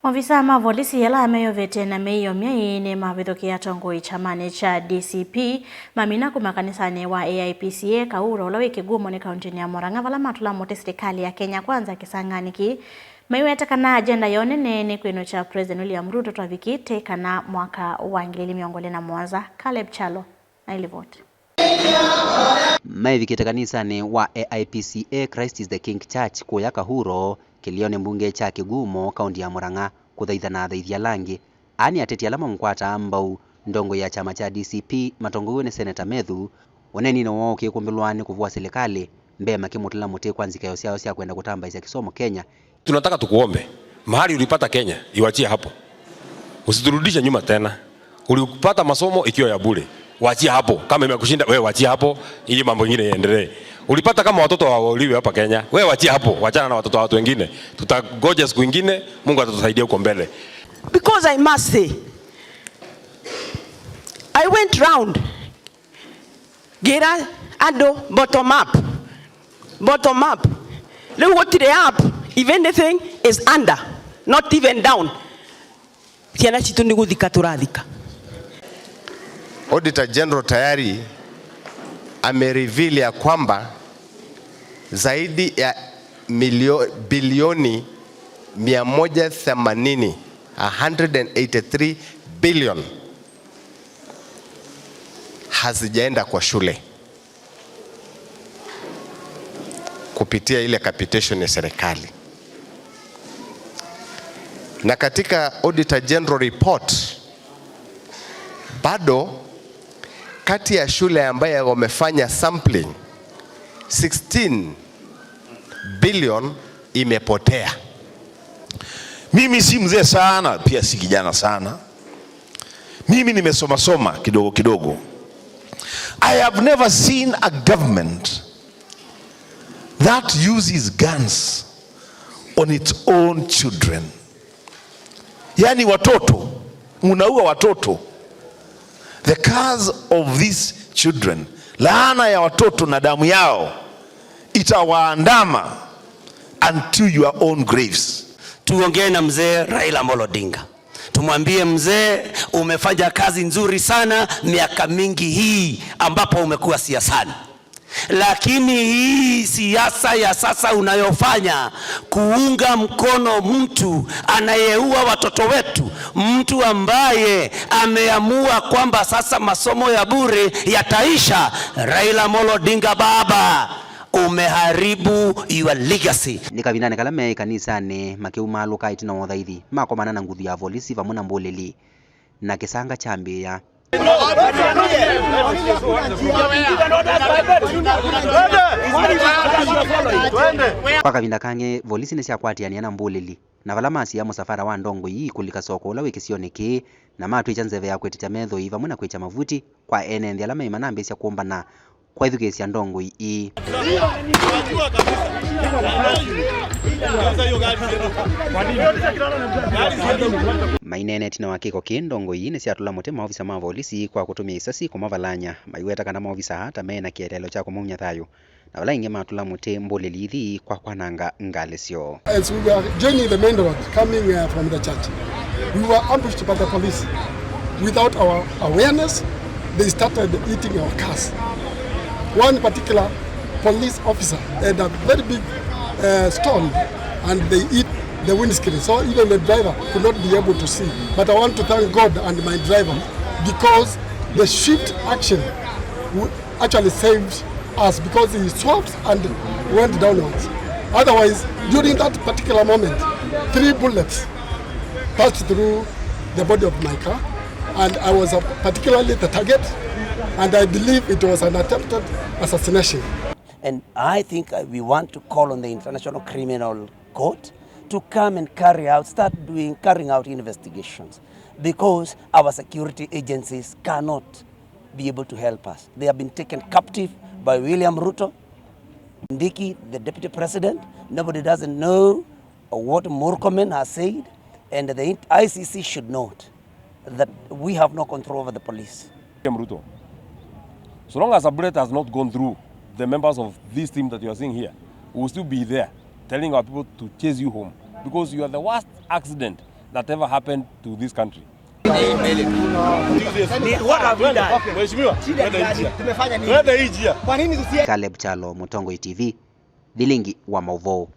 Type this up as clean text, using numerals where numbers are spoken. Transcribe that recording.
Ofisa mavolisi yala ameyovete na meyo myaine mavithukia tongoi chamani cha DCP mamina kumakanisani wa AIPCA kauro ulawe kigumo ni kauntini ya Murang'a vala matula mote serikali ya Kenya Kwanza kisanganiki maiweta kana agenda yonene ni kwino cha President William Ruto twavikite kana mwaka wa 2021 Caleb Chalo na ilivote maivikite kanisani wa AIPCA Christ is the King Church kuya kahuro kilione mbunge cha Kigumo kaunti ya Murang'a kuthaithana thaithia langi ani ateti alama mkwata ambau ndongo ya chama cha DCP matongo ni Senator Methu oneni no wao kikumbilwani kuvua serikali mbema kimutila muti kwanzika yao sia kwenda kutamba isa kisomo Kenya. Tunataka tukuombe mahali ulipata Kenya iwachie hapo, usiturudishe nyuma tena. Ulipata masomo ikiwa ya bure, waachie hapo. Kama imekushinda wewe waachie hapo ili mambo mengine yaendelee. Ulipata kama watoto wauliwe hapa Kenya, wewe waachie hapo, wachana na watoto wa watu wengine. Tutagoja siku nyingine, Mungu atatusaidia huko mbele. Because I must say, I went round Gera Ado bottom up. Look what they up. If anything is under, not even down. Tiana chitu ni gudhika turadhika. Auditor General tayari amereveal ya kwamba zaidi ya bilioni 180, 183 billion hazijaenda kwa shule kupitia ile capitation ya serikali. Na katika Auditor General report bado kati ya shule ambaye wamefanya sampling 16 billion imepotea. Mimi si mzee sana, pia si kijana sana. Mimi nimesoma kidogo. I have never seen a government that uses guns on its own children. Yani watoto, unaua watoto. The curse of these children, laana ya watoto na damu yao itawaandama until your own graves. Tuongee na mzee Raila Amolo Odinga. Tumwambie mzee, umefanya kazi nzuri sana miaka mingi hii ambapo umekuwa siasani. Lakini hii siasa ya sasa unayofanya kuunga mkono mtu anayeua watoto wetu, mtu ambaye ameamua kwamba sasa masomo ya bure yataisha, Raila Amolo Odinga baba, umeharibu your legacy. Nikavinane kalame kanisani makiuma luka itina wothaithi makomana na nguthi ya polisi vamuna mbulili na kisanga chambia kwa kavinda kange polisi ni siakwatiania na mbulili na vala masi ya musafara wa ndongo hii kulika soko ula wikisione na matu ichanzeve ya kweticha Methu iva muna kwecha mavuti kwa enendi alama imanambe sia kuombana kwa ithukesi ya ndongo hii. Mainene tina wakiko kindongo hii ni siatula mote maofisa ma polisi kwa kutumia isasi kumavalanya maiweta kana maofisa hata mena kielelo cha kumunya thayo na wala inge matula mote mbulili hithi kwa kwananga ngalesio. As we were joining the main road coming from the church, we were ambushed by the police. Without our awareness, they started eating our cars. One particular police officer had a very big stone and they eat the windscreen, so even the driver could not be able to see. But I want to thank God and my driver because the swift action actually saved us because he swerved and went downwards. Otherwise, during that particular moment, 3 bullets passed through the body of my car and I was particularly the target, and I believe it was an attempted assassination. And I think we want to call on the International Criminal Court to come and carrying out investigations, because our security agencies cannot be able to help us. They have been taken captive by William Ruto, Ndiki, the deputy president. Nobody doesn't know what Murkomen has said, and the ICC should note that we have no control over the police. Ruto, so long as a bullet has not gone through the members of this team that you are seeing here, we will still be there telling our people to chase you home, because you are the worst accident that ever happened to this country. Caleb Chalo, Mutongoi TV, Thilingi wa Mauvoo.